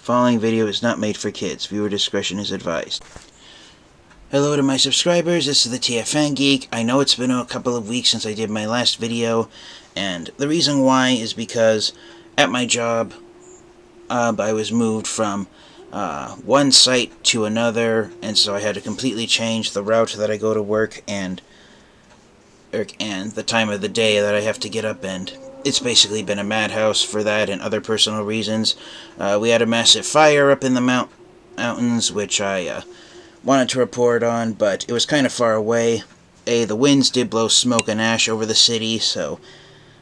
Following video is not made for kids. Viewer discretion is advised. Hello to my subscribers, this is the TFfangeek. I know it's been a couple of weeks since I did my last video, and the reason why is because at my job, I was moved from one site to another, and so I had to completely change the route that I go to work and the time of the day that I have to get up, and it's basically been a madhouse for that and other personal reasons. We had a massive fire up in the mountains, which I wanted to report on, but it was kind of far away. The winds did blow smoke and ash over the city, so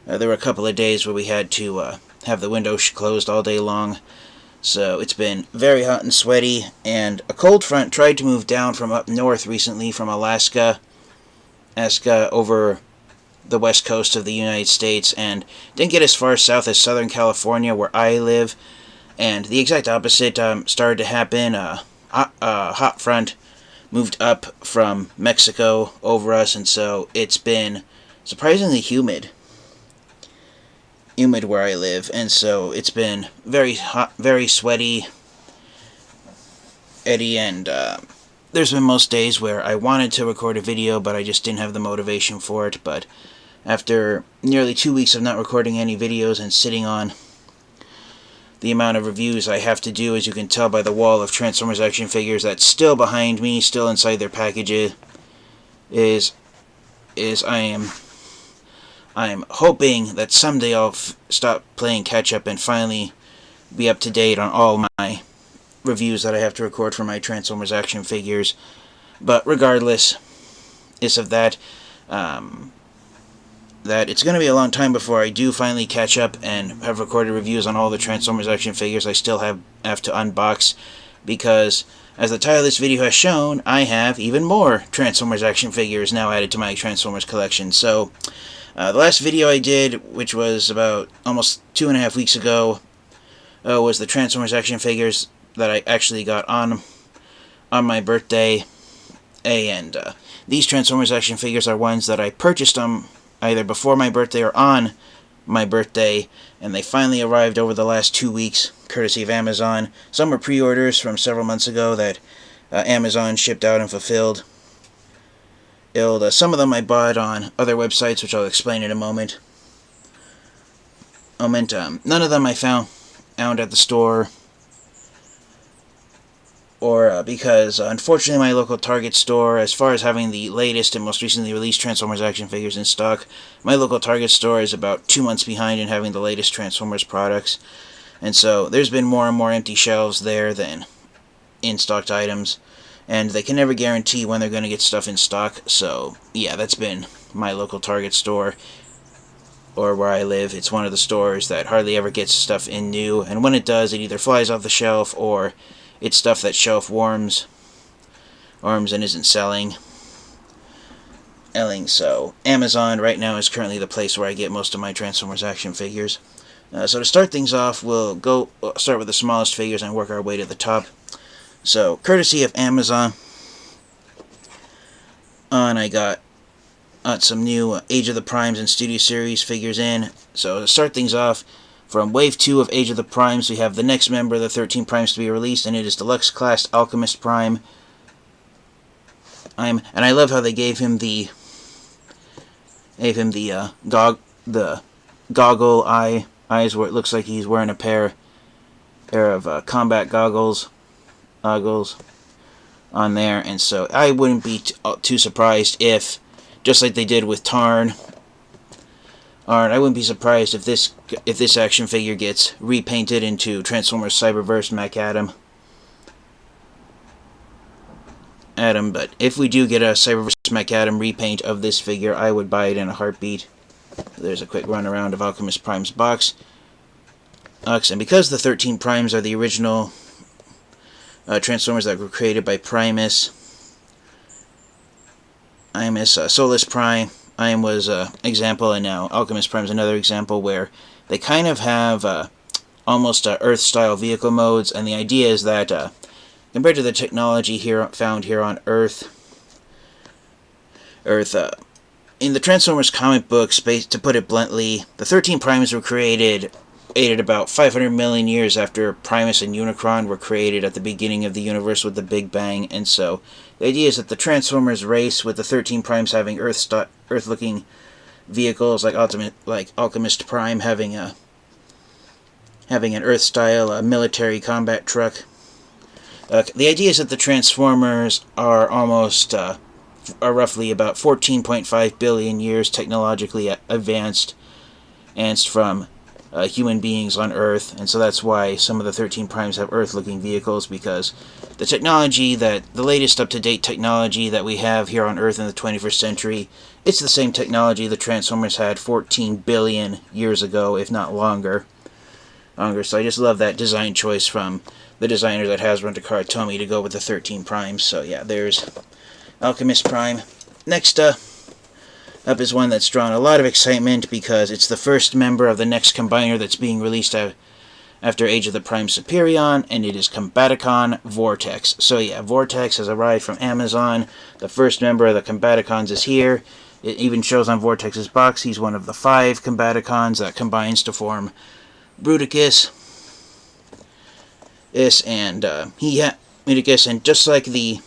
there were a couple of days where we had to have the windows closed all day long. So it's been very hot and sweaty, and a cold front tried to move down from up north recently from Alaska over the west coast of the United States, and didn't get as far south as Southern California where I live, and the exact opposite started to happen. Hot front moved up from Mexico over us, and so it's been surprisingly humid where I live, and so it's been very hot, very sweaty, and there's been most days where I wanted to record a video, but I just didn't have the motivation for it. But after nearly 2 weeks of not recording any videos and sitting on the amount of reviews I have to do, as you can tell by the wall of Transformers action figures that's still behind me, still inside their packages, is I am hoping that someday I'll stop playing catch up and finally be up to date on all my reviews that I have to record for my Transformers action figures. But regardless of that, that it's going to be a long time before I do finally catch up and have recorded reviews on all the Transformers action figures I still have to unbox, because as the title of this video has shown, I have even more Transformers action figures now added to my Transformers collection. So the last video I did, which was about almost 2.5 weeks ago, was the Transformers action figures that I actually got on my birthday. And these Transformers action figures are ones that I purchased either before my birthday or on my birthday, and they finally arrived over the last 2 weeks, courtesy of Amazon. Some were pre-orders from several months ago that Amazon shipped out and fulfilled. Some of them I bought on other websites, which I'll explain in a moment. None of them I found at the store, or because unfortunately my local Target store, as far as having the latest and most recently released Transformers action figures in stock, my local Target store is about 2 months behind in having the latest Transformers products, and so there's been more and more empty shelves there than in-stocked items, and they can never guarantee when they're going to get stuff in stock. So yeah, that's been my local Target store, or where I live. It's one of the stores that hardly ever gets stuff in new, and when it does, it either flies off the shelf or it's stuff that shelf warms and isn't selling. So Amazon right now is currently the place where I get most of my Transformers action figures. So to start things off, we'll start with the smallest figures and work our way to the top. So courtesy of Amazon, and I got some new Age of the Primes and Studio Series figures in. So to start things off, from Wave 2 of Age of the Primes, we have the next member of the 13 Primes to be released, and it is Deluxe Class Alchemist Prime. And I love how they gave him the goggle eyes, where it looks like he's wearing a pair of combat goggles on there, and so I wouldn't be too surprised if, just like they did with Tarn, I wouldn't be surprised if this action figure gets repainted into Transformers Cyberverse MacAdam. But if we do get a Cyberverse MacAdam repaint of this figure, I would buy it in a heartbeat. There's a quick run around of Alchemist Prime's box. And because the 13 Primes are the original Transformers that were created by Primus, Solus Prime, was an example, and now Alchemist Prime is another example, where they kind of have almost Earth-style vehicle modes, and the idea is that compared to the technology found here on Earth, in the Transformers comic books, to put it bluntly, the 13 Primes were created created about 500 million years after Primus and Unicron were created at the beginning of the universe with the Big Bang, and so the idea is that the Transformers race, with the 13 Primes having Earth-looking vehicles, like Alchemist Prime having an Earth-style military combat truck. The idea is that the Transformers are roughly about 14.5 billion years technologically advanced from human beings on Earth, and so that's why some of the 13 Primes have Earth-looking vehicles, because the latest up-to-date technology that we have here on Earth in the 21st century, it's the same technology the Transformers had 14 billion years ago, if not longer. So I just love that design choice from the designers at Hasbro and Takara Tomy to go with the 13 Primes. So yeah, there's Alchemist Prime. Next up is one that's drawn a lot of excitement because it's the first member of the next Combiner that's being released after Age of the Prime Superion, and it is Combaticon Vortex. So yeah, Vortex has arrived from Amazon. The first member of the Combaticons is here. It even shows on Vortex's box he's one of the 5 Combaticons that combines to form Bruticus. And just like the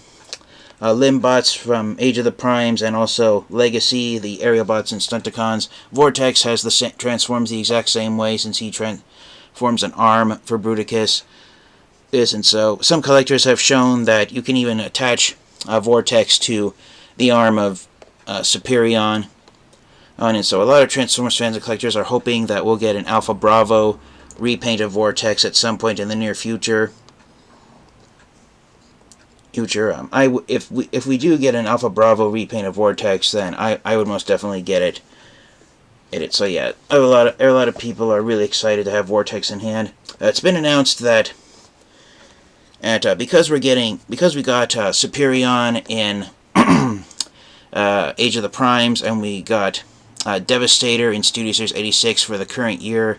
Limbots from Age of the Primes and also Legacy, the Aerialbots and Stunticons, Vortex transforms the exact same way, since he transforms an arm for Bruticus. And so some collectors have shown that you can even attach Vortex to the arm of Superion. And so a lot of Transformers fans and collectors are hoping that we'll get an Alpha Bravo repaint of Vortex at some point in the near future. If we do get an Alpha Bravo repaint of Vortex, then I would most definitely get it. So yeah, a lot of people are really excited to have Vortex in hand. It's been announced that because we got Superion in Age of the Primes, and we got Devastator in Studio Series 86 for the current year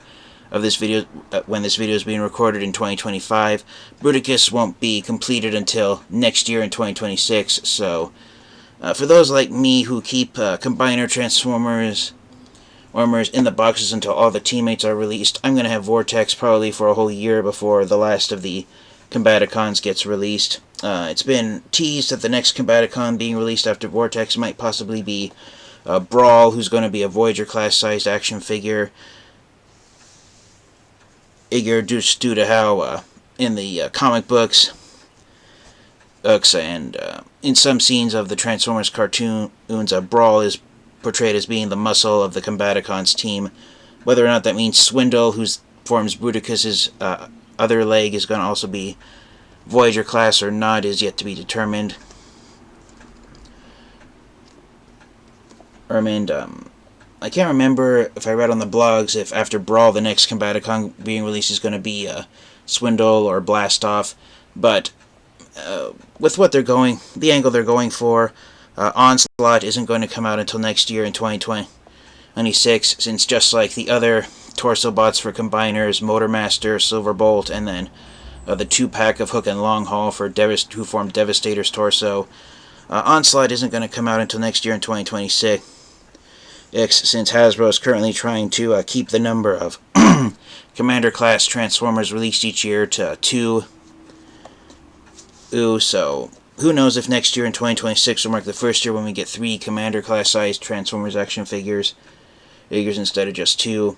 of this video, when this video is being recorded in 2025. Bruticus won't be completed until next year in 2026, so for those like me who keep Combiner Transformers in the boxes until all the teammates are released, I'm going to have Vortex probably for a whole year before the last of the Combaticons gets released. It's been teased that the next Combaticon being released after Vortex might possibly be Brawl, who's going to be a Voyager-class sized action figure. Just due to how in the comic books and in some scenes of the Transformers cartoons, Brawl is portrayed as being the muscle of the Combaticons team. Whether or not that means Swindle, who forms Bruticus's other leg, is going to also be Voyager class or not is yet to be determined. I can't remember if I read on the blogs if after Brawl the next Combaticon being released is going to be Swindle or Blastoff, but with what the angle they're going for, Onslaught isn't going to come out until next year in 2026, since just like the other Torso bots for Combiners, Motormaster, Silverbolt, and then the 2-pack of Hook and Longhaul who formed Devastator's torso, Onslaught isn't going to come out until next year in 2026. Since Hasbro is currently trying to keep the number of Commander-class Transformers released each year to 2. So who knows if next year in 2026 will mark the first year when we get 3 Commander-class sized Transformers action figures instead of just 2.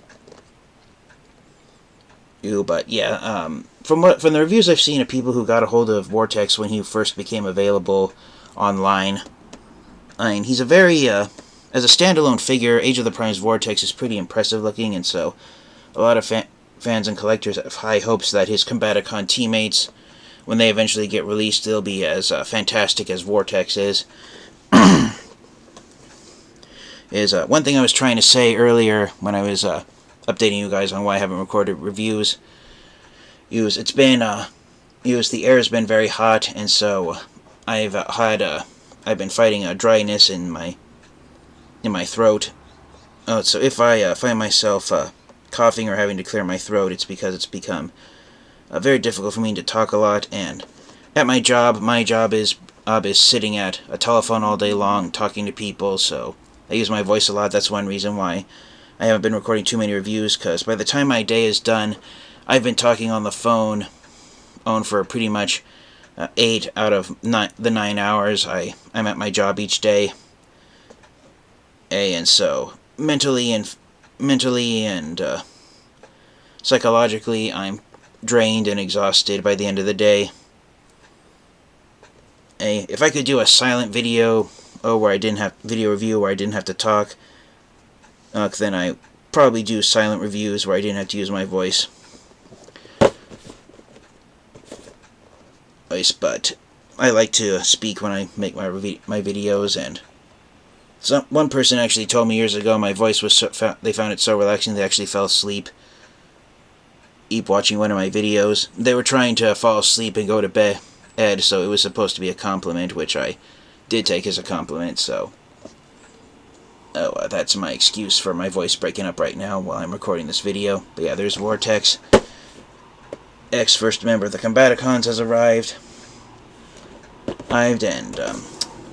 But yeah, from the reviews I've seen of people who got a hold of Vortex when he first became available online, I mean, he's a very as a standalone figure, Age of the Prime's Vortex is pretty impressive looking, and so a lot of fans and collectors have high hopes that his Combaticon teammates, when they eventually get released, they'll be as fantastic as Vortex is. One thing I was trying to say earlier when I was updating you guys on why I haven't recorded reviews, the air's been very hot, and so I've been fighting dryness in my throat. So if I find myself coughing or having to clear my throat, it's because it's become very difficult for me to talk a lot. And at my job is sitting at a telephone all day long talking to people, so I use my voice a lot. That's one reason why I haven't been recording too many reviews, because by the time my day is done, I've been talking on the phone for pretty much 8 out of the 9 hours I'm at my job each day. And so mentally and psychologically, I'm drained and exhausted by the end of the day. If I could do a silent video, where I didn't have video review, where I didn't have to talk, then I probably do silent reviews where I didn't have to use my voice. But I like to speak when I make my videos, and one person actually told me years ago my voice was they found it so relaxing they actually fell asleep watching one of my videos. They were trying to fall asleep and go to bed, so it was supposed to be a compliment, which I did take as a compliment, so that's my excuse for my voice breaking up right now while I'm recording this video. But yeah, there's Vortex. First member of the Combaticons has arrived. And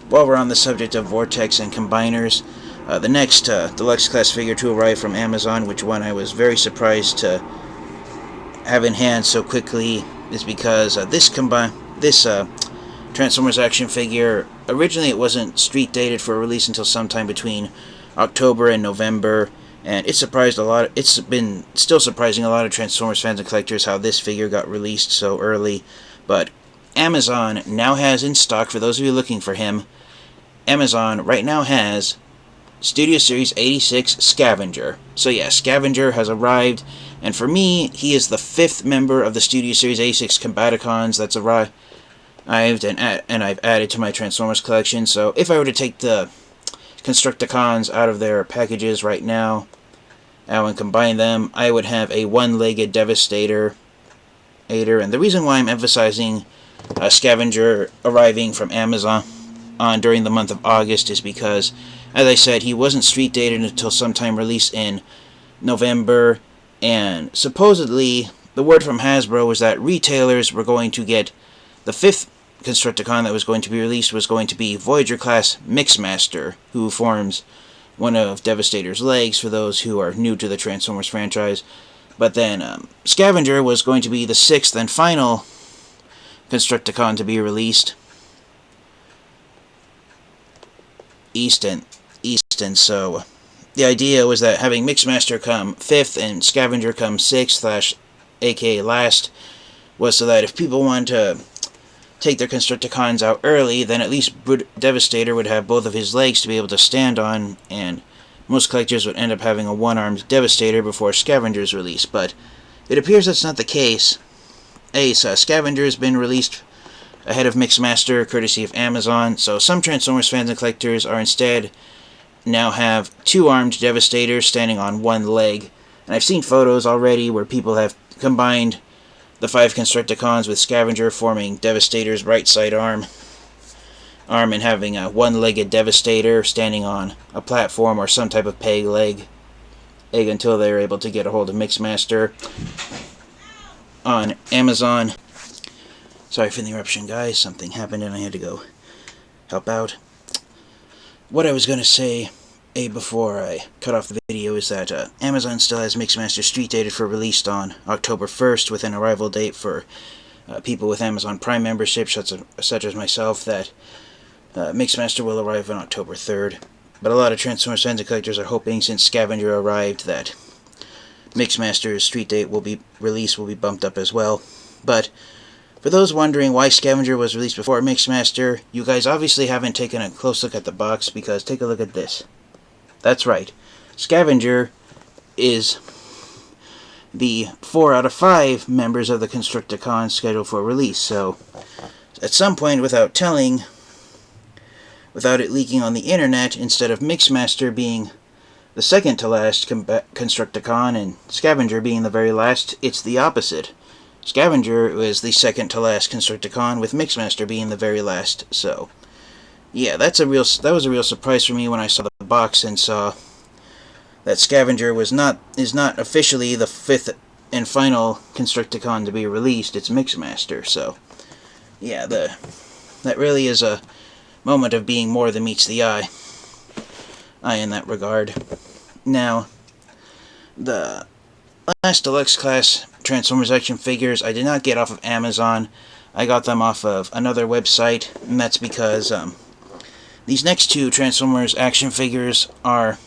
while we're on the subject of Vortex and Combiners, the next Deluxe Class figure to arrive from Amazon, which one I was very surprised to have in hand so quickly, is because this Transformers action figure, originally it wasn't street dated for release until sometime between October and November, and it's been still surprising a lot of Transformers fans and collectors how this figure got released so early. But Amazon now has in stock, for those of you looking for him, Amazon right now has Studio Series 86 Scavenger. So yeah, Scavenger has arrived, and for me, he is the 5th member of the Studio Series 86 Combaticons that's arrived, and I've added to my Transformers collection. So if I were to take the Constructicons out of their packages right now and combine them, I would have a one-legged Devastator. And the reason why I'm emphasizing Scavenger arriving from Amazon during the month of August is because, as I said, he wasn't street dated until sometime released in November, and supposedly the word from Hasbro was that retailers were going to get the 5th Constructicon that was going to be released was going to be Voyager class Mixmaster, who forms one of Devastator's legs for those who are new to the Transformers franchise. But then Scavenger was going to be the 6th and final Constructicon to be released. Easton. So the idea was that having Mixmaster come 5th and Scavenger come 6th, aka last, was so that if people wanted to take their Constructicons out early, then at least Devastator would have both of his legs to be able to stand on, and most collectors would end up having a one-armed Devastator before Scavenger's release. But it appears that's not the case. Scavenger has been released ahead of Mixmaster, courtesy of Amazon, so some Transformers fans and collectors are instead now have two-armed Devastators standing on one leg. And I've seen photos already where people have combined the 5 Constructicons with Scavenger, forming Devastator's right side arm and having a one-legged Devastator standing on a platform or some type of peg leg until they're able to get a hold of Mixmaster on Amazon. Sorry for the interruption, guys. Something happened and I had to go help out. What I was going to say before I cut off the video is that Amazon still has Mixmaster street dated for release on October 1st, with an arrival date for people with Amazon Prime membership, such as myself, that Mixmaster will arrive on October 3rd. But a lot of Transformers fans and collectors are hoping, since Scavenger arrived, that Mixmaster's street date will be bumped up as well. But for those wondering why Scavenger was released before Mixmaster, you guys obviously haven't taken a close look at the box, because take a look at this. That's right. Scavenger is the 4 out of 5 members of the Constructicons scheduled for release. So, at some point, without it leaking on the internet, instead of Mixmaster being the second to last Constructicon and Scavenger being the very last, it's the opposite. Scavenger was the second to last Constructicon, with Mixmaster being the very last. So, yeah, that was a real surprise for me when I saw the box and saw that Scavenger is not officially the 5th and final Constructicon to be released. It's Mixmaster. So, yeah, that really is a moment of being more than meets the eye in that regard. Now, The last deluxe class Transformers action figures I did not get off of Amazon. I got them off of another website, and that's because these next two Transformers action figures are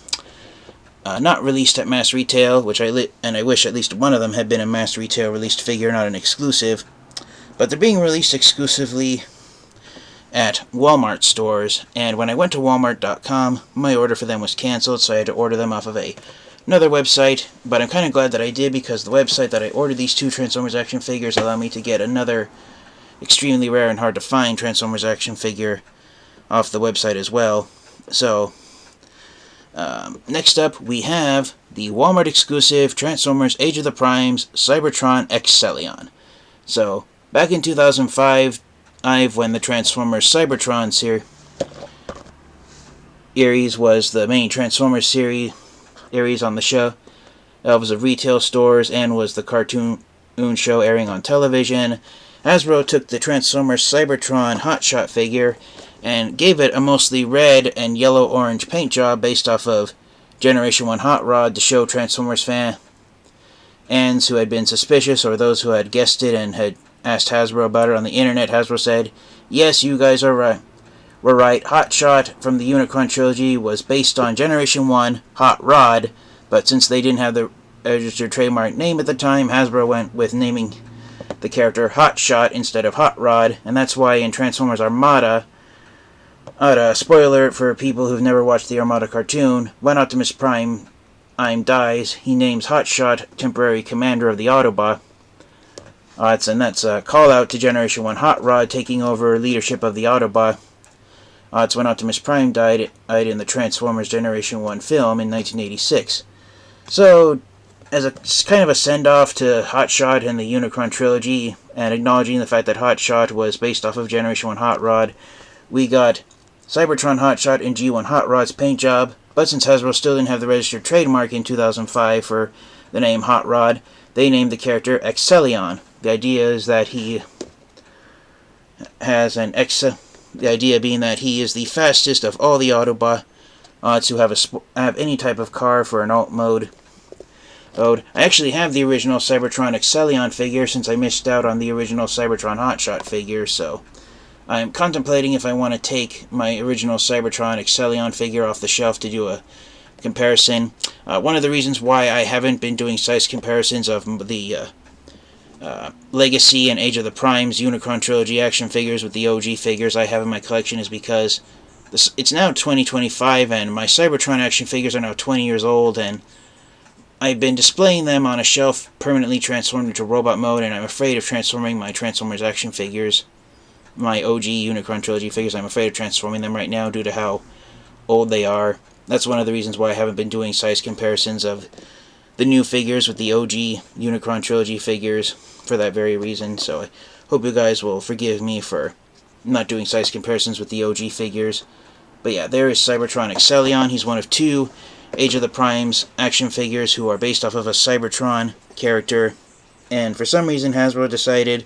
not released at mass retail, and I wish at least one of them had been a mass retail released figure, not an exclusive. But they're being released exclusively at Walmart stores, and when I went to Walmart.com, my order for them was canceled, so I had to order them off of another website. But I'm kind of glad that I did, because the website that I ordered these two Transformers action figures allowed me to get another extremely rare and hard to find Transformers action figure off the website as well. So next up, we have the Walmart exclusive Transformers Age of the Primes Cybertron Excellion. So, back in 2005, when the Transformers Cybertron series was the main Transformers series on the show, it was of retail stores and was the cartoon show airing on television, Hasbro took the Transformers Cybertron Hotshot figure and gave it a mostly red and yellow-orange paint job based off of Generation 1 Hot Rod to show Transformers fans who had been suspicious, or those who had guessed it and had asked Hasbro about it on the internet. Hasbro said, "Yes, you guys are right. We're right. Hotshot from the Unicron trilogy was based on Generation 1 Hot Rod, but since they didn't have the registered trademark name at the time, Hasbro went with naming the character Hotshot instead of Hot Rod, and that's why in Transformers Armada, spoiler alert for people who've never watched the Armada cartoon, when Optimus Prime dies, he names Hotshot temporary commander of the Autobot. That's a call out to Generation 1 Hot Rod taking over leadership of the Autobot. It's when Optimus Prime died in the Transformers Generation 1 film in 1986. So, as a kind of a send-off to Hotshot and the Unicron trilogy, and acknowledging the fact that Hotshot was based off of Generation 1 Hot Rod, we got Cybertron Hotshot and G1 Hot Rod's paint job, but since Hasbro still didn't have the registered trademark in 2005 for the name Hot Rod, they named the character Excellion. The idea is that he has the idea being that he is the fastest of all the Autobots to have any type of car for an alt mode. I actually have the original Cybertron Excellion figure since I missed out on the original Cybertron Hotshot figure, so I'm contemplating if I want to take my original Cybertron Excellion figure off the shelf to do a comparison. One of the reasons why I haven't been doing size comparisons of the Legacy and Age of the Primes Unicron Trilogy action figures with the OG figures I have in my collection is because it's now 2025 and my Cybertron action figures are now 20 years old, and I've been displaying them on a shelf permanently transformed into robot mode, and I'm afraid of transforming my Transformers action figures, my OG Unicron Trilogy figures. I'm afraid of transforming them right now due to how old they are. That's one of the reasons why I haven't been doing size comparisons of the new figures with the OG Unicron Trilogy figures, for that very reason. So I hope you guys will forgive me for not doing size comparisons with the OG figures. But yeah, there is Cybertron Excellion. He's one of two Age of the Primes action figures who are based off of a Cybertron character, and for some reason Hasbro decided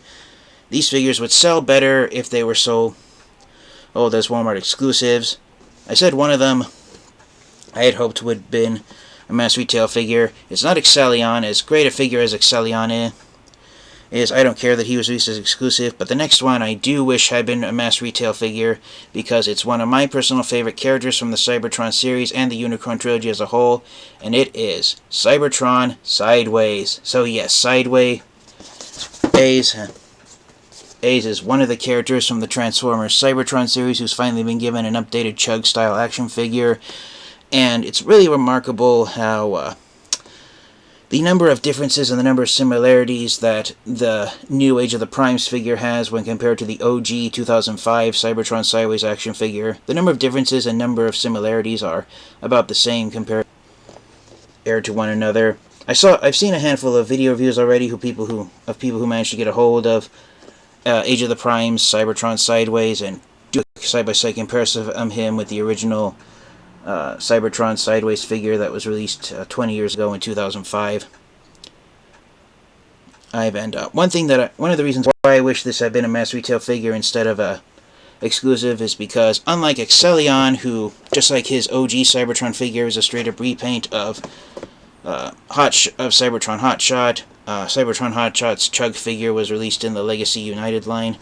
these figures would sell better if they were sold as Walmart exclusives. I said one of them I had hoped would have been a mass retail figure. It's not Excellion. As great a figure as Excellion is, I don't care that he was released as exclusive, but the next one I do wish had been a mass retail figure, because it's one of my personal favorite characters from the Cybertron series and the Unicron trilogy as a whole, and it is Cybertron Sideways. So yes, Sideways is one of the characters from the Transformers Cybertron series who's finally been given an updated Chug-style action figure, and it's really remarkable how the number of differences and the number of similarities that the new Age of the Primes figure has when compared to the OG 2005 Cybertron Sideways action figure. The number of differences and number of similarities are about the same compared to one another. I've seen a handful of video reviews already of people who managed to get a hold of Age of the Primes Cybertron Sideways and do a side-by-side comparison of him with the original Cybertron Sideways figure that was released 20 years ago in 2005. One of the reasons why I wish this had been a mass retail figure instead of a exclusive is because, unlike Excellion, who, just like his OG Cybertron figure, is a straight-up repaint of Cybertron Hotshot. Cybertron Hotshot's Chug figure was released in the Legacy United line.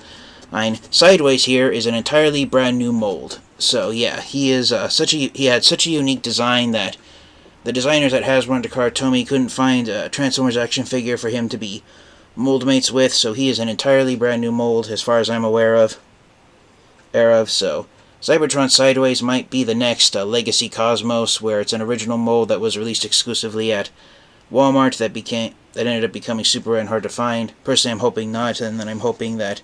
Sideways here is an entirely brand new mold. So yeah, he had such a unique design that the designers at Hasbro and Takara Tomy couldn't find a Transformers action figure for him to be mold mates with, so he is an entirely brand new mold as far as I'm aware of. So Cybertron Sideways might be the next Legacy Cosmos, where it's an original mold that was released exclusively at Walmart that ended up becoming super rare and hard to find. Personally, I'm hoping not, and then I'm hoping that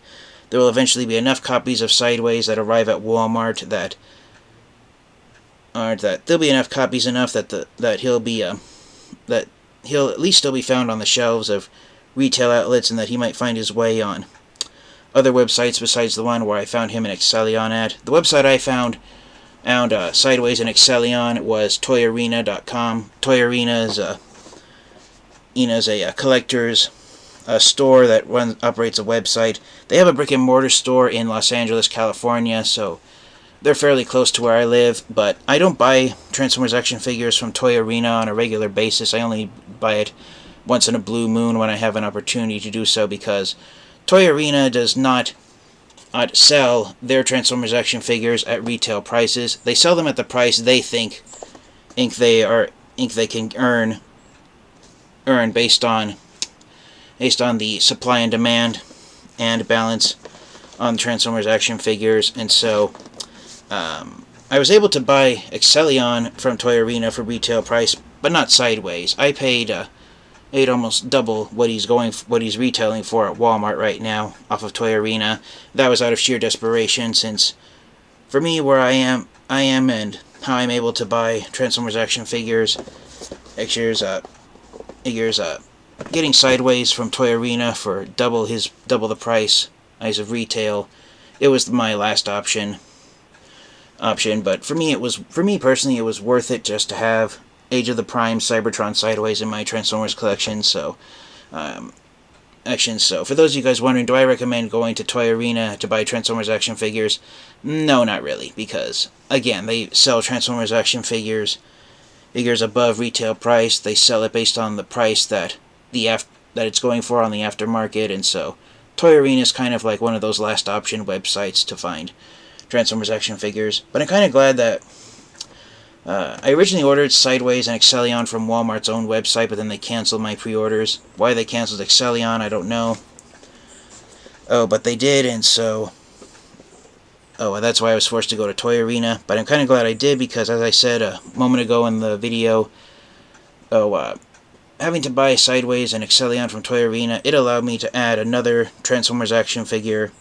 there will eventually be enough copies of Sideways that arrive at Walmart that there'll be enough copies that he'll at least still be found on the shelves of retail outlets, and that he might find his way on other websites besides the one where I found him in Excellion at. The website I found Sideways in Excellion was toyarena.com. Toy Arena is a collector's store that operates a website. They have a brick and mortar store in Los Angeles, California, so they're fairly close to where I live, but I don't buy Transformers action figures from Toy Arena on a regular basis. I only buy it once in a blue moon when I have an opportunity to do so, because Toy Arena does not sell their Transformers action figures at retail prices. They sell them at the price they think they can earn based on the supply and demand and balance on Transformers action figures. And so I was able to buy Excellion from Toy Arena for retail price, but not Sideways. I paid almost double what he's retailing for at Walmart right now off of Toy Arena. That was out of sheer desperation, since for me, where I am and how I'm able to buy Transformers action figures, getting Sideways from Toy Arena for double the price as of retail, it was my last option. But for me personally, it was worth it just to have Age of the Prime Cybertron Sideways in my Transformers collection. So for those of you guys wondering, do I recommend going to Toy Arena to buy Transformers action figures? No, not really, because again, they sell Transformers action figures above retail price. They sell it based on the price that it's going for on the aftermarket, and so Toy Arena is kind of like one of those last option websites to find Transformers action figures. But I'm kind of glad that I originally ordered Sideways and Excellion from Walmart's own website, but then they canceled my pre-orders. Why they canceled Excellion, I don't know. Oh, but they did, and so that's why I was forced to go to Toy Arena. But I'm kind of glad I did, because as I said a moment ago in the video, having to buy Sideways and Excellion from Toy Arena, it allowed me to add another Transformers action figure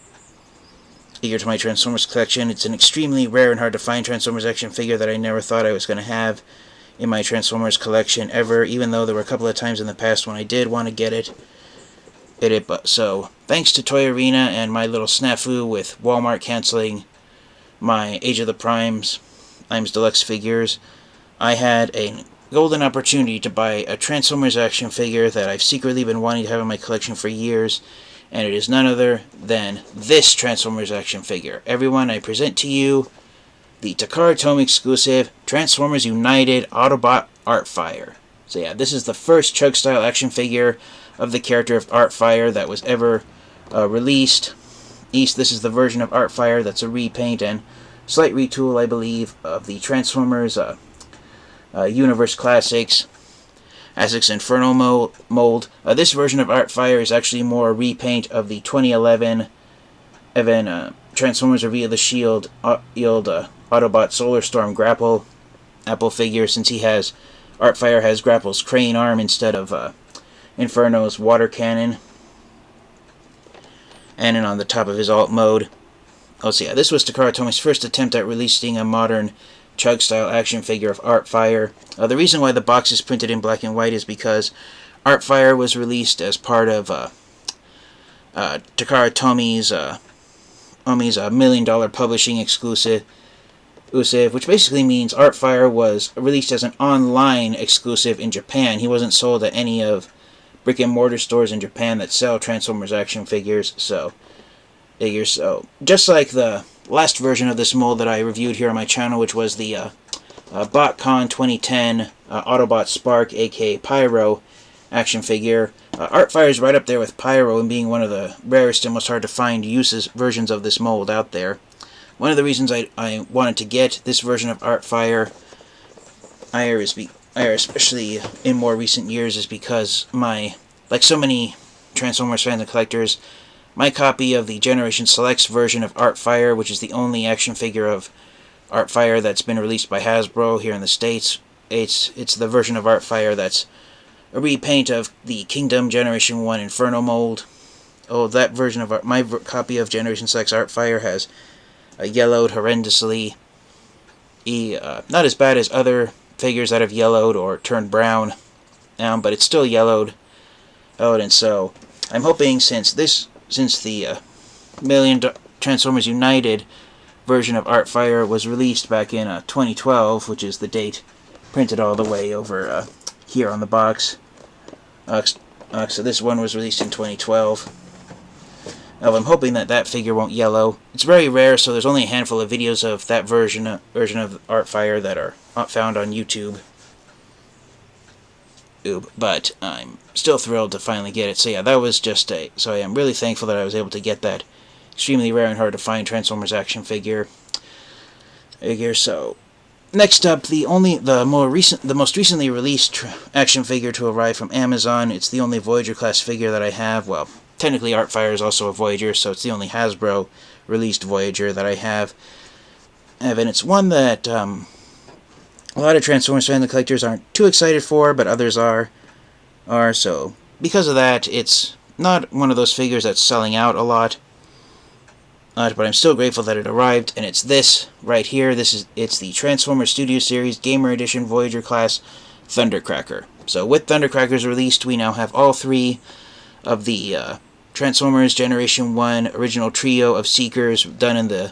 to my Transformers collection. It's an extremely rare and hard to find Transformers action figure that I never thought I was going to have in my Transformers collection ever, even though there were a couple of times in the past when I did want to get it. But so, thanks to Toy Arena and my little snafu with Walmart canceling my Age of the Primes IMS Deluxe figures, I had a golden opportunity to buy a Transformers action figure that I've secretly been wanting to have in my collection for years, and it is none other than this Transformers action figure. Everyone, I present to you the Takara Tomy exclusive Transformers United Autobot Artfire. So yeah, this is the first Chug-style action figure of the character of Artfire that was ever released. This is the version of Artfire that's a repaint and slight retool, I believe, of the Transformers Universe Classics Aztecs Inferno mold. This version of Artfire is actually more a repaint of the 2011 Transformers Reveal the Shield Autobot Solar Grapple Apple figure, since Artfire has Grapple's crane arm instead of Inferno's water cannon. And then on the top of his alt mode. Oh, so yeah, this was Takara Tomy's first attempt at releasing a modern Chug-style action figure of Artfire. The reason why the box is printed in black and white is because Artfire was released as part of Takara Tomy's $1 million publishing exclusive, which basically means Artfire was released as an online exclusive in Japan. He wasn't sold at any of brick-and-mortar stores in Japan that sell Transformers action figures, so just like the last version of this mold that I reviewed here on my channel, which was the BotCon 2010 Autobot Spark, aka Pyro, action figure. Artfire is right up there with Pyro and being one of the rarest and most hard to find versions of this mold out there. One of the reasons I wanted to get this version of Artfire, especially in more recent years, is because like so many Transformers fans and collectors, my copy of the Generation Selects version of Artfire, which is the only action figure of Artfire that's been released by Hasbro here in the States, it's the version of Artfire that's a repaint of the Kingdom Generation 1 Inferno mold. Oh, that version of my copy of Generation Selects Artfire has yellowed horrendously. Not as bad as other figures that have yellowed or turned brown, but it's still yellowed. And so I'm hoping since the Million Transformers United version of Artfire was released back in 2012, which is the date printed all the way over here on the box. So this one was released in 2012. I'm hoping that figure won't yellow. It's very rare, so there's only a handful of videos of that version of Artfire that are found on YouTube. But I'm still thrilled to finally get it. So yeah, that was just so I am really thankful that I was able to get that extremely rare and hard to find Transformers action figure. So next up, the most recently released action figure to arrive from Amazon. It's the only Voyager class figure that I have. Well, technically Artfire is also a Voyager, so it's the only Hasbro released Voyager that I have. And it's one that a lot of Transformers fans and collectors aren't too excited for, but others are. So because of that, it's not one of those figures that's selling out a lot. But I'm still grateful that it arrived, and it's this right here. It's the Transformers Studio Series Gamer Edition Voyager class Thundercracker. So with Thundercrackers released, we now have all three of the Transformers Generation 1 original trio of Seekers done in the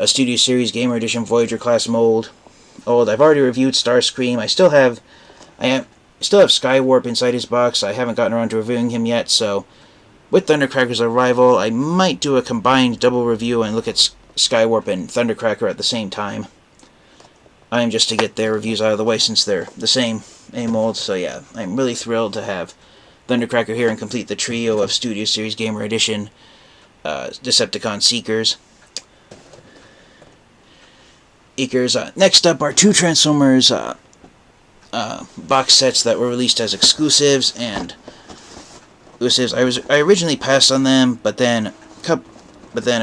Studio Series Gamer Edition Voyager class mold. I've already reviewed Starscream. I still have Skywarp inside his box. I haven't gotten around to reviewing him yet, so with Thundercracker's arrival, I might do a combined double review and look at Skywarp and Thundercracker at the same time. Just to get their reviews out of the way since they're the same mold. So yeah, I'm really thrilled to have Thundercracker here and complete the trio of Studio Series Gamer Edition Decepticon Seekers. Next up are two Transformers box sets that were released as exclusives, I originally passed on them, but then a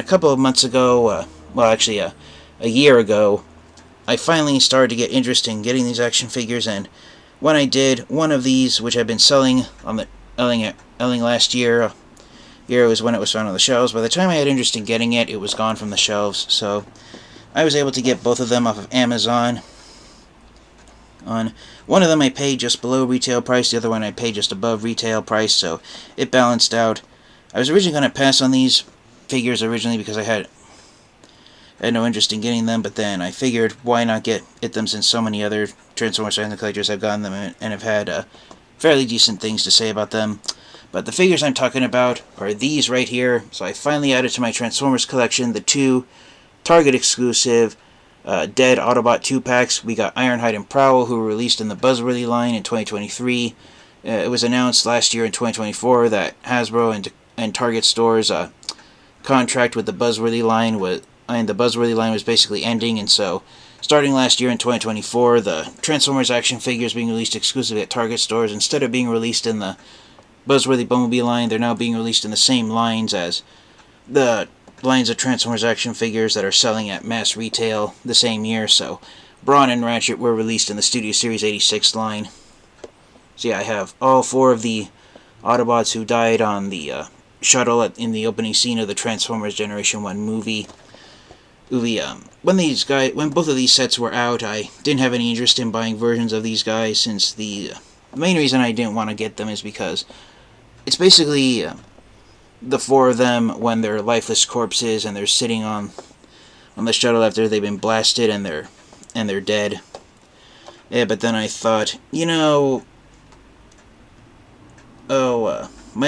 couple of months ago, a year ago, I finally started to get interested in getting these action figures, and when I did, one of these, which I've been selling on the Elling last year, was when it was found on the shelves. By the time I had interest in getting it, it was gone from the shelves, so I was able to get both of them off of Amazon. On one of them I paid just below retail price, the other one I paid just above retail price, so it balanced out. I was originally going to pass on these figures because I had no interest in getting them, but then I figured why not get them since so many other Transformers fans and collectors have gotten them and have had fairly decent things to say about them. But the figures I'm talking about are these right here, so I finally added to my Transformers collection the two Target exclusive Dead Autobot 2-packs. We got Ironhide and Prowl, who were released in the Buzzworthy line in 2023. It was announced last year in 2024 that Hasbro and Target stores contract with the Buzzworthy line was basically ending, and so starting last year in 2024, the Transformers action figures being released exclusively at Target stores, instead of being released in the Buzzworthy Bumblebee line, they're now being released in the same lines as the lines of Transformers action figures that are selling at mass retail the same year. So Brawn and Ratchet were released in the Studio Series 86 line. So yeah, I have all four of the Autobots who died on the shuttle in the opening scene of the Transformers Generation 1 movie. When both of these sets were out, I didn't have any interest in buying versions of these guys, since the main reason I didn't want to get them is because it's basically the four of them when they're lifeless corpses and they're sitting on the shuttle after they've been blasted and they're dead. Yeah, but then I thought, my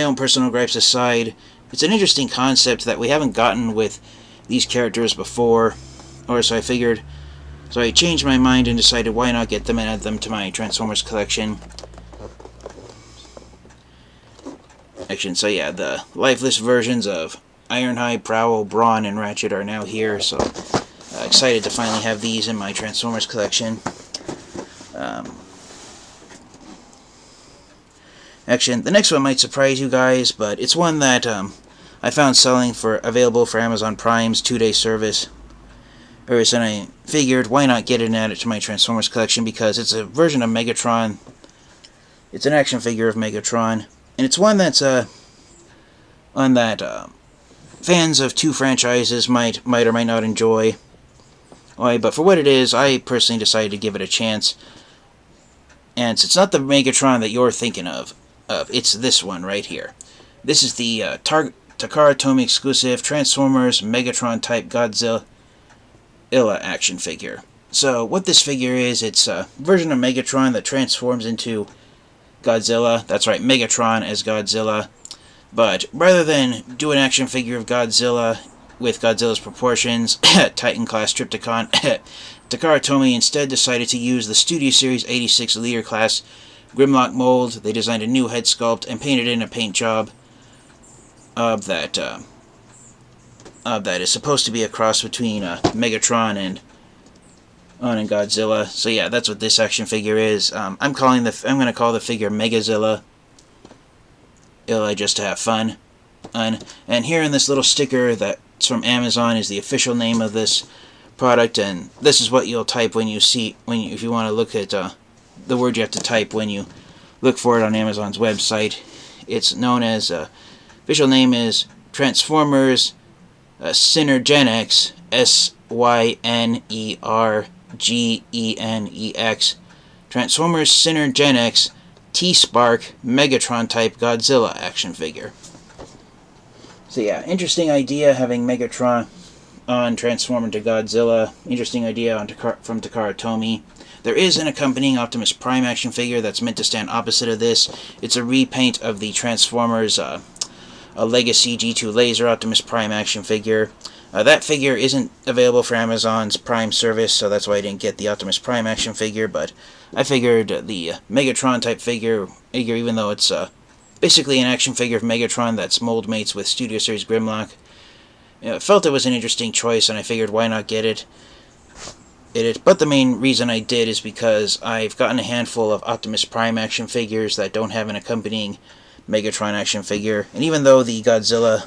own personal gripes aside, it's an interesting concept that we haven't gotten with these characters before, so I figured So I changed my mind and decided why not get them and add them to my Transformers collection. So yeah, the lifeless versions of Ironhide, Prowl, Brawn, and Ratchet are now here, so excited to finally have these in my Transformers collection. The next one might surprise you guys, but it's one that I found available for Amazon Prime's 2-day service. And I figured, why not get it and add it to my Transformers collection, because it's a version of Megatron. It's an action figure of Megatron, and it's one that's fans of two franchises might or might not enjoy. But for what it is, I personally decided to give it a chance. And it's not the Megatron that you're thinking of. It's this one right here. This is the Takara Tomy exclusive Transformers Megatron type Godzilla action figure. So what this figure is, it's a version of Megatron that transforms into Godzilla. That's right, Megatron as Godzilla. But rather than do an action figure of Godzilla with Godzilla's proportions, Titan class Trypticon, Takara Tomy instead decided to use the Studio Series 86 Leader class Grimlock mold. They designed a new head sculpt and painted in a paint job of that is supposed to be a cross between Megatron and Godzilla. So yeah, that's what this action figure is. I'm going to call the figure Megazilla. Just to have fun. And here in this little sticker that's from Amazon is the official name of this product, and this is what you'll type if you want to look at the word you have to type when you look for it on Amazon's website. It's known as official name is Transformers Synergenex, Synergenex, Transformers Synergenex T-Spark Megatron type Godzilla action figure. So yeah, interesting idea having Megatron transform into Godzilla. Interesting idea from Takara Tomy. There is an accompanying Optimus Prime action figure that's meant to stand opposite of this. It's a repaint of the Transformers a Legacy G2 Laser Optimus Prime action figure. That figure isn't available for Amazon's Prime service, so that's why I didn't get the Optimus Prime action figure, but I figured the Megatron type figure, even though it's basically an action figure of Megatron that's mold mates with Studio Series Grimlock, I felt it was an interesting choice, and I figured why not get it. But the main reason I did is because I've gotten a handful of Optimus Prime action figures that don't have an accompanying Megatron action figure, and even though the Godzilla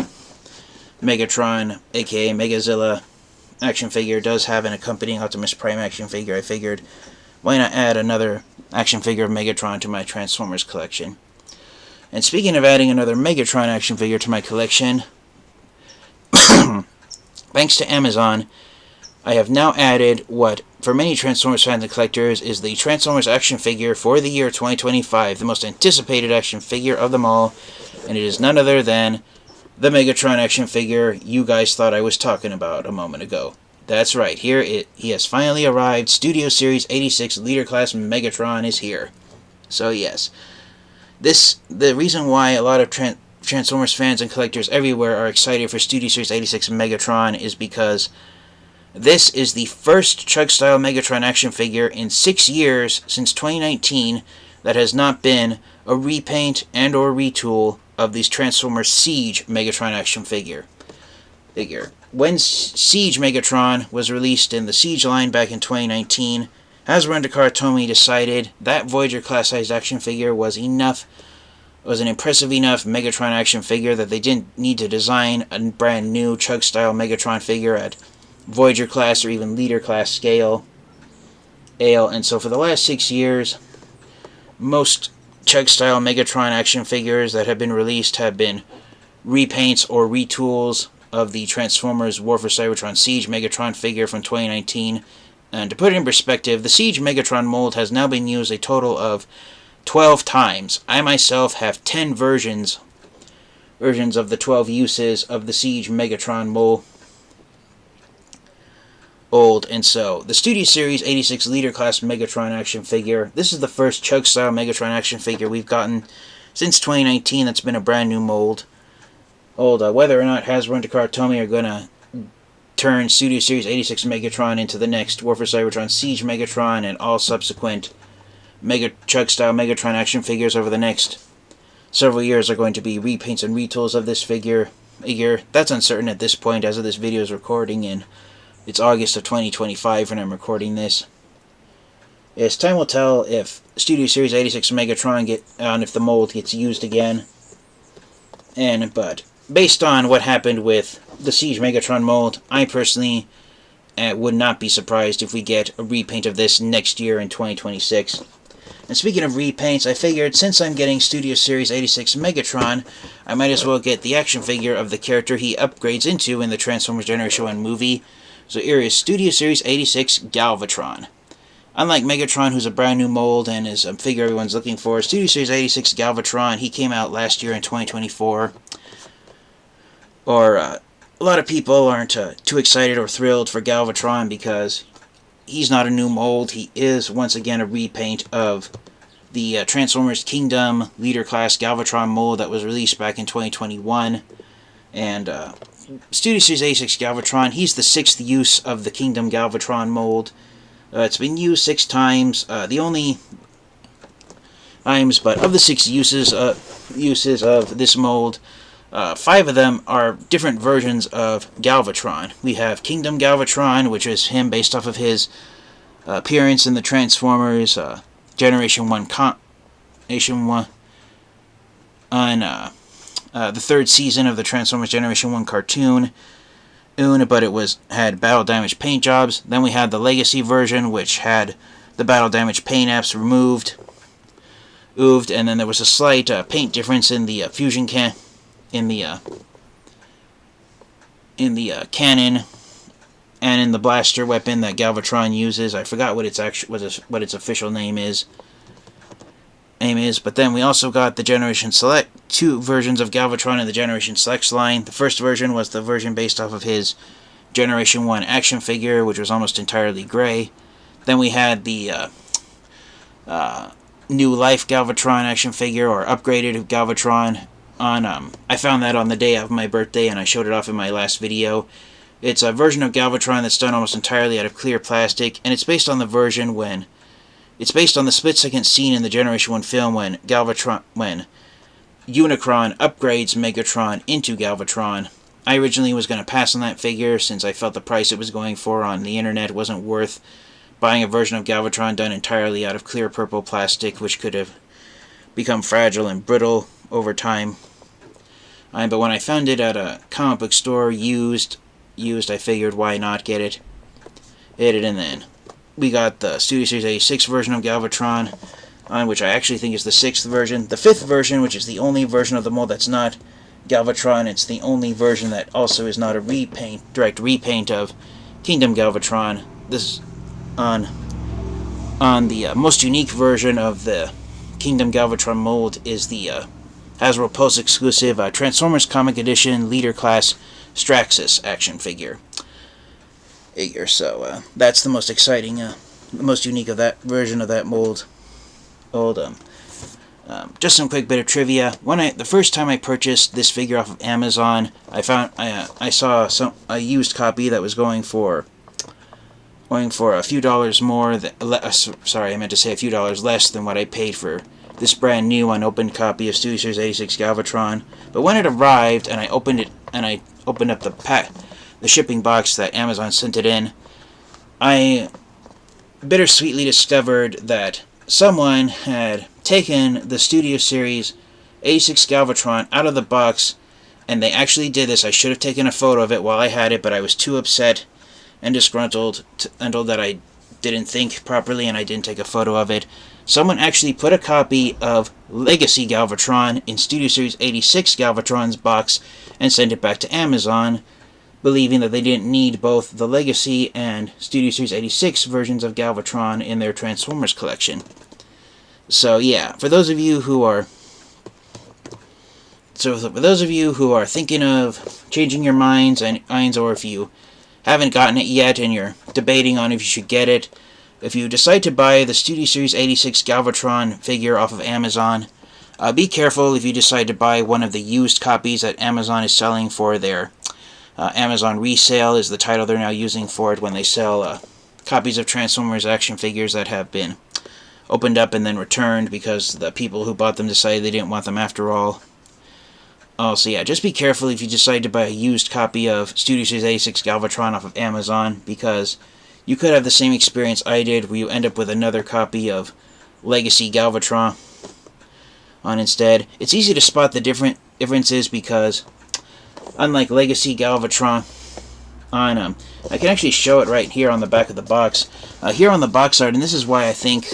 Megatron, aka Megazilla action figure does have an accompanying Optimus Prime action figure, I figured why not add another action figure of Megatron to my Transformers collection. And speaking of adding another Megatron action figure to my collection, thanks to Amazon, I have now added what, for many Transformers fans and collectors, is the Transformers action figure for the year 2025, the most anticipated action figure of them all, and it is none other than the Megatron action figure you guys thought I was talking about a moment ago. That's right, he has finally arrived. Studio Series 86 Leader Class Megatron is here. So yes, the reason why a lot of Transformers fans and collectors everywhere are excited for Studio Series 86 Megatron is because this is the first Chug-style Megatron action figure in 6 years since 2019 that has not been a repaint and or retool of these Transformers Siege Megatron action figure. When Siege Megatron was released in the Siege line back in 2019, Hasbro and Takara Tomy decided that Voyager class-sized action figure was an impressive enough Megatron action figure that they didn't need to design a brand new Chug-style Megatron figure at Voyager class or even Leader class scale. And so for the last 6 years, most Chug-style Megatron action figures that have been released have been repaints or retools of the Transformers War for Cybertron Siege Megatron figure from 2019. And to put it in perspective, the Siege Megatron mold has now been used a total of 12 times. I myself have 10 versions of the 12 uses of the Siege Megatron mold. And so, the Studio Series 86 Leader Class Megatron action figure, this is the first Chug-style Megatron action figure we've gotten since 2019 that's been a brand new mold. Whether or not Hasbro and Takara Tomy are going to turn Studio Series 86 Megatron into the next War for Cybertron Siege Megatron, and all subsequent Chuck-style Megatron action figures over the next several years are going to be repaints and retools of this figure. That's uncertain at this point, as of this video's recording, and it's August of 2025 when I'm recording this. Yes, time will tell if Studio Series 86 Megatron if the mold gets used again. But based on what happened with the Siege Megatron mold, I personally would not be surprised if we get a repaint of this next year in 2026. And speaking of repaints, I figured since I'm getting Studio Series 86 Megatron, I might as well get the action figure of the character he upgrades into in the Transformers Generation 1 movie. So here is Studio Series 86 Galvatron. Unlike Megatron, who's a brand new mold and is a figure everyone's looking for, Studio Series 86 Galvatron, he came out last year in 2024. A lot of people aren't too excited or thrilled for Galvatron because he's not a new mold. He is, once again, a repaint of the Transformers Kingdom Leader Class Galvatron mold that was released back in 2021. And Studio Series 86 Galvatron, he's the 6th use of the Kingdom Galvatron mold. It's been used 6 times. But of the 6 uses of this mold, 5 of them are different versions of Galvatron. We have Kingdom Galvatron, which is him based off of his appearance in the Transformers Generation 1 on the 3rd season of the Transformers Generation 1 cartoon. But it had battle damage paint jobs. Then we had the Legacy version, which had the battle damage paint apps removed, and then there was a slight paint difference in the fusion cannon and in the blaster weapon that Galvatron uses. I forgot what its official name is. But then we also got the Generation Select 2 versions of Galvatron in the Generation Selects line. The first version was the version based off of his Generation 1 action figure, which was almost entirely gray. Then we had the New Life Galvatron action figure, or upgraded Galvatron. I found that on the day of my birthday, and I showed it off in my last video. It's a version of Galvatron that's done almost entirely out of clear plastic, and it's based on the split-second scene in the Generation 1 film when Unicron upgrades Megatron into Galvatron. I originally was going to pass on that figure since I felt the price it was going for on the internet wasn't worth buying a version of Galvatron done entirely out of clear purple plastic, which could have become fragile and brittle over time. But when I found it at a comic book store used, I figured why not get it. And then we got the Studio Series 86 version of Galvatron, which I actually think is the 6th version. The 5th version, which is the only version of the mold that's not Galvatron, it's the only version that also is not a direct repaint of Kingdom Galvatron. This is on the most unique version of the Kingdom Galvatron mold is the Hasbro Pulse exclusive Transformers Comic Edition Leader Class Straxus action figure. So that's the most exciting, the most unique of that version of that mold. Just some quick bit of trivia. The first time I purchased this figure off of Amazon, I saw a used copy that was going for a few dollars more. Sorry, I meant to say a few dollars less than what I paid for this brand new unopened copy of Studio Series 86 Galvatron. But when it arrived and I opened up the shipping box that Amazon sent it in, I bittersweetly discovered that someone had taken the Studio Series 86 Galvatron out of the box, and they actually did this. I should have taken a photo of it while I had it, but I was too upset and disgruntled that I didn't think properly and I didn't take a photo of it. Someone actually put a copy of Legacy Galvatron in Studio Series 86 Galvatron's box and sent it back to Amazon, believing that they didn't need both the Legacy and Studio Series 86 versions of Galvatron in their Transformers collection. So yeah, for those of you who are thinking of changing your minds, or if you haven't gotten it yet and you're debating on if you should get it, if you decide to buy the Studio Series 86 Galvatron figure off of Amazon, be careful if you decide to buy one of the used copies that Amazon is selling for their Amazon Resale is the title they're now using for it when they sell copies of Transformers action figures that have been opened up and then returned because the people who bought them decided they didn't want them after all. Also, yeah, just be careful if you decide to buy a used copy of Studio Series 86 Galvatron off of Amazon, because you could have the same experience I did where you end up with another copy of Legacy Galvatron on instead. It's easy to spot the differences because, unlike Legacy Galvatron on I can actually show it right here on the back of the box. Here on the box art, and this is why I think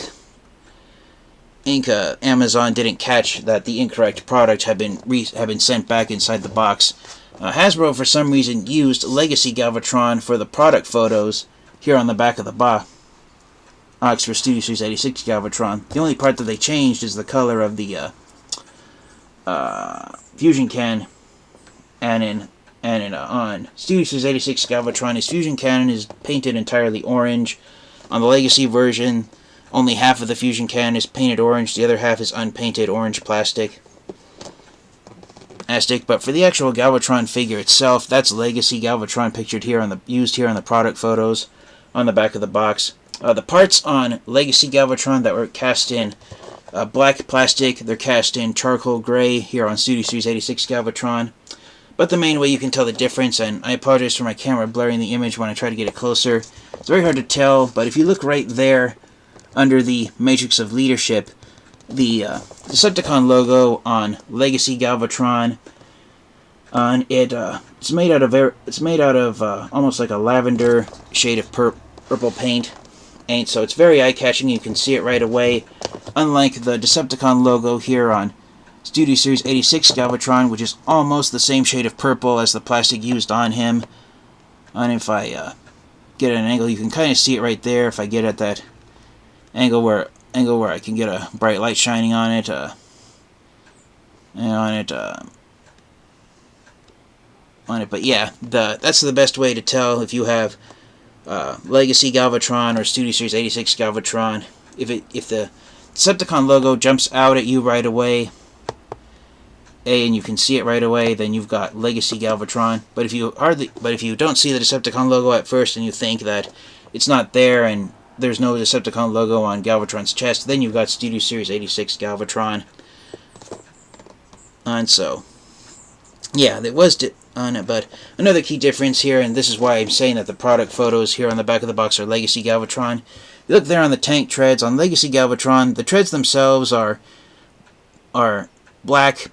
Amazon didn't catch that the incorrect product had been sent back inside the box. Hasbro, for some reason, used Legacy Galvatron for the product photos here on the back of the box for Studio Series 86 Galvatron. The only part that they changed is the color of the fusion can, and on Studio Series 86 Galvatron, his fusion cannon is painted entirely orange. On the Legacy version, only half of the fusion cannon is painted orange, the other half is unpainted orange plastic. But for the actual Galvatron figure itself, that's Legacy Galvatron pictured here used here on the product photos on the back of the box. The parts on Legacy Galvatron that were cast in black plastic, they're cast in charcoal gray here on Studio Series 86 Galvatron. But the main way you can tell the difference, and I apologize for my camera blurring the image when I try to get it closer, it's very hard to tell, but if you look right there under the Matrix of Leadership, the Decepticon logo on Legacy Galvatron, it's made out of almost like a lavender shade of purple paint, so it's very eye-catching. You can see it right away, unlike the Decepticon logo here on Studio Series 86 Galvatron, which is almost the same shade of purple as the plastic used on him. And if I get at an angle, you can kind of see it right there. If I get at that angle where I can get a bright light shining on it, But yeah, that's the best way to tell if you have Legacy Galvatron or Studio Series 86 Galvatron. If the Decepticon logo jumps out at you right away, and you can see it right away, then you've got Legacy Galvatron. But if you don't see the Decepticon logo at first and you think that it's not there and there's no Decepticon logo on Galvatron's chest, then you've got Studio Series 86 Galvatron. And so, yeah, there was on it, but another key difference here, and this is why I'm saying that the product photos here on the back of the box are Legacy Galvatron. You look there on the tank treads on Legacy Galvatron, the treads themselves are black,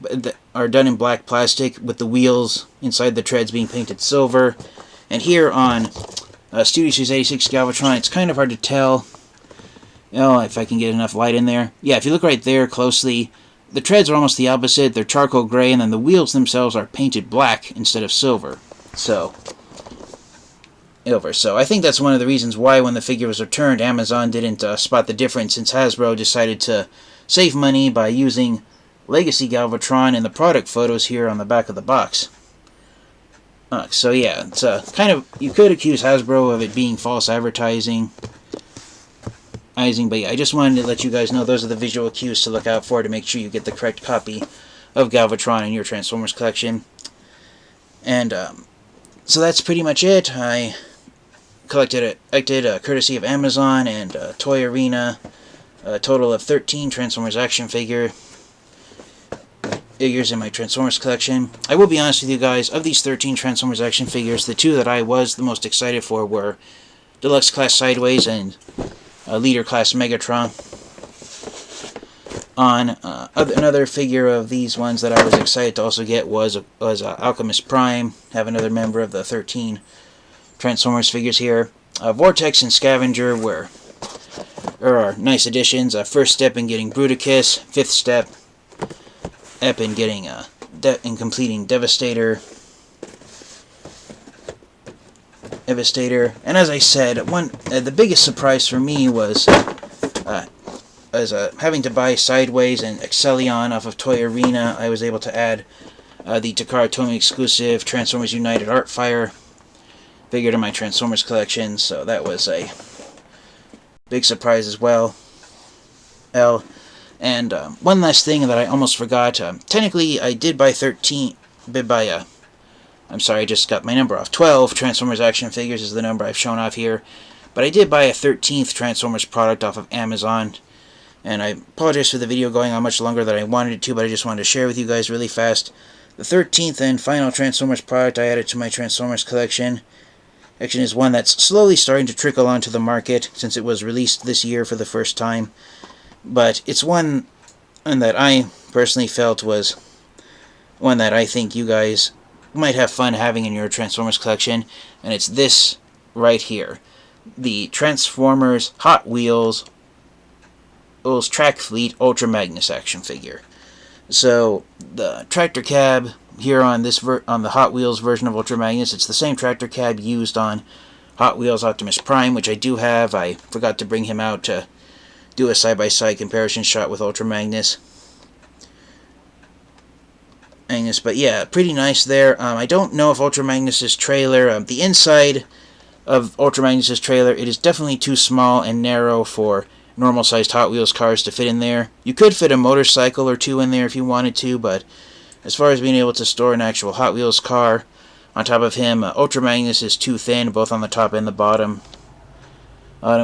are done in black plastic, with the wheels inside the treads being painted silver. And here on Studio Series 86 Galvatron, it's kind of hard to tell, if I can get enough light in there. Yeah, if you look right there closely, the treads are almost the opposite. They're charcoal gray, and then the wheels themselves are painted black instead of silver. So I think that's one of the reasons why when the figure was returned, Amazon didn't spot the difference, since Hasbro decided to save money by using Legacy Galvatron in the product photos here on the back of the box. So yeah, it's kind of, you could accuse Hasbro of it being false advertising. But yeah, I just wanted to let you guys know those are the visual cues to look out for to make sure you get the correct copy of Galvatron in your Transformers collection. And so that's pretty much it. I collected it courtesy of Amazon and Toy Arena, a total of 13 Transformers action figures in my Transformers collection. I will be honest with you guys, of these 13 Transformers action figures, the two that I was the most excited for were Deluxe Class Sideways and Leader Class Megatron. Another figure of these ones that I was excited to also get was Alchemist Prime. Have another member of the 13 Transformers figures here. Vortex and Scavenger are nice additions. First step in getting Bruticus. Fifth step in getting in completing Devastator. And as I said, the biggest surprise for me was having to buy Sideways and Excellion off of Toy Arena. I was able to add the Takara Tomy exclusive Transformers United Artfire figure to my Transformers collection, so that was a big surprise as well. And one last thing that I almost forgot. Technically, I did buy I'm sorry, I just got my number off. 12 Transformers action figures is the number I've shown off here. But I did buy a 13th Transformers product off of Amazon. And I apologize for the video going on much longer than I wanted it to, but I just wanted to share with you guys really fast. The 13th and final Transformers product I added to my Transformers collection is one that's slowly starting to trickle onto the market since it was released this year for the first time. But it's one that I personally felt was one that I think you guys might have fun having in your Transformers collection, and it's this right here. The Transformers Hot Wheels Track Fleet Ultra Magnus action figure. So the tractor cab here on this on the Hot Wheels version of Ultra Magnus, it's the same tractor cab used on Hot Wheels Optimus Prime, which I do have. I forgot to bring him out to do a side-by-side comparison shot with Ultra Magnus. But yeah, pretty nice there. I don't know if Ultra Magnus's trailer, the inside of Ultra Magnus's trailer, it is definitely too small and narrow for normal-sized Hot Wheels cars to fit in there. You could fit a motorcycle or two in there if you wanted to, but as far as being able to store an actual Hot Wheels car on top of him, Ultra Magnus is too thin, both on the top and the bottom.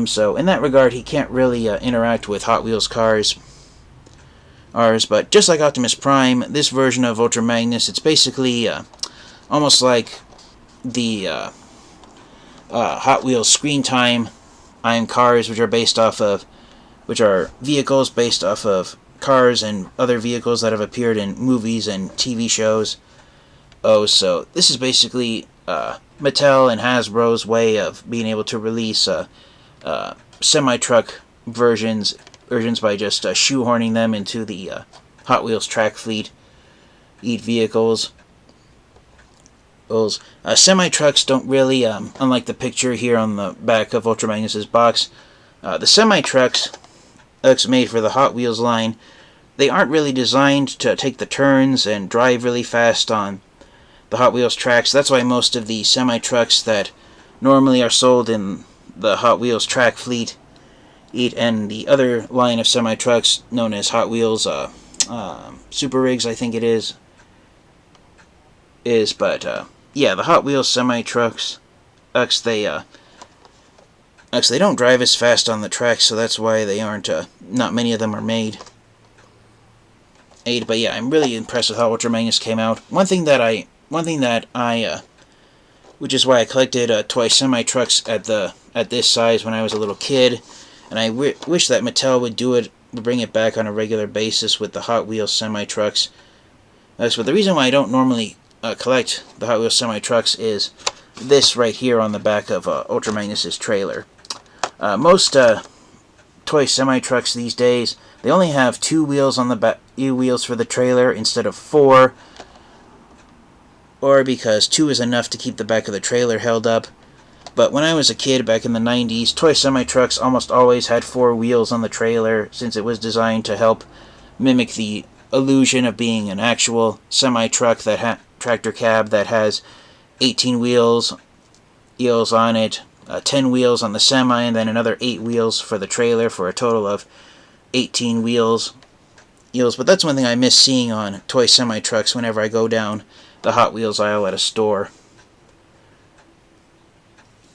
So in that regard, he can't really interact with Hot Wheels cars. But just like Optimus Prime, this version of Ultra Magnus, it's basically almost like the Hot Wheels Screen Time I'm cars, which are vehicles based off of cars and other vehicles that have appeared in movies and TV shows. So this is basically Mattel and Hasbro's way of being able to release semi-truck versions by just shoehorning them into the Hot Wheels track fleet vehicles. Semi-trucks don't really, unlike the picture here on the back of Ultra Magnus's box, the semi-trucks that's made for the Hot Wheels line, they aren't really designed to take the turns and drive really fast on the Hot Wheels tracks. That's why most of the semi-trucks that normally are sold in the Hot Wheels track fleet and the other line of semi-trucks known as Hot Wheels Super Rigs, I think it is. Yeah, the Hot Wheels semi-trucks, they don't drive as fast on the tracks, so that's why they aren't, not many of them are made. But yeah, I'm really impressed with how Ultra Magnus came out. One thing that I, which is why I collected toy semi-trucks at this size when I was a little kid, and I wish that Mattel would bring it back on a regular basis with the Hot Wheels semi-trucks. But the reason why I don't normally collect the Hot Wheels semi-trucks is this right here on the back of Ultra Magnus's trailer. Most toy semi-trucks these days, they only have 2 wheels on the back, 2 wheels for the trailer instead of 4, or because 2 is enough to keep the back of the trailer held up. But when I was a kid back in the 90s, toy semi-trucks almost always had 4 wheels on the trailer, since it was designed to help mimic the illusion of being an actual semi-truck tractor cab that has 18 wheels on it, 10 wheels on the semi, and then another 8 wheels for the trailer, for a total of 18 wheels. But that's one thing I miss seeing on toy semi-trucks whenever I go down the Hot Wheels aisle at a store.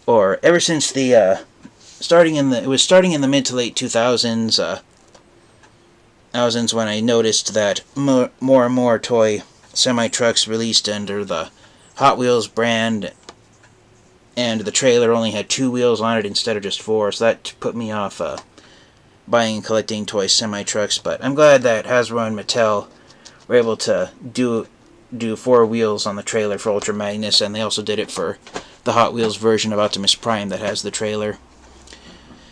Or ever since the starting in the mid to late 2000s, when I noticed that more and more toy semi-trucks released under the Hot Wheels brand, and the trailer only had 2 wheels on it instead of just 4, so that put me off buying and collecting toy semi-trucks. But I'm glad that Hasbro and Mattel were able to do 4 wheels on the trailer for Ultra Magnus, and they also did it for the Hot Wheels version of Optimus Prime that has the trailer.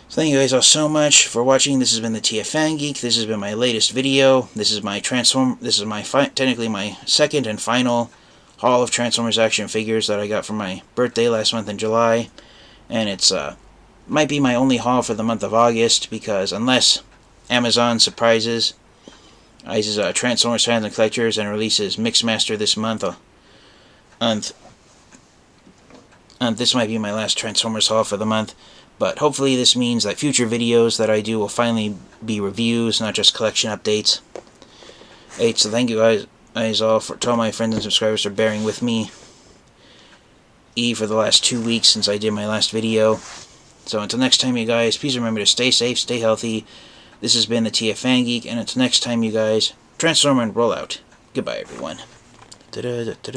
So thank you guys all so much for watching. This has been the TFfangeek. This has been my latest video. This is technically my second and final haul of Transformers action figures that I got for my birthday last month in July, and it's might be my only haul for the month of August, because unless Amazon surprises Transformers fans and collectors and releases Mixmaster this month, this might be my last Transformers haul for the month. But hopefully this means that future videos that I do will finally be reviews, not just collection updates. So thank you guys all, to all my friends and subscribers, for bearing with me E for the last 2 weeks since I did my last video. So until next time, you guys, please remember to stay safe, stay healthy. This has been the TFfangeek, and until next time, you guys, transform and roll out. Goodbye, everyone.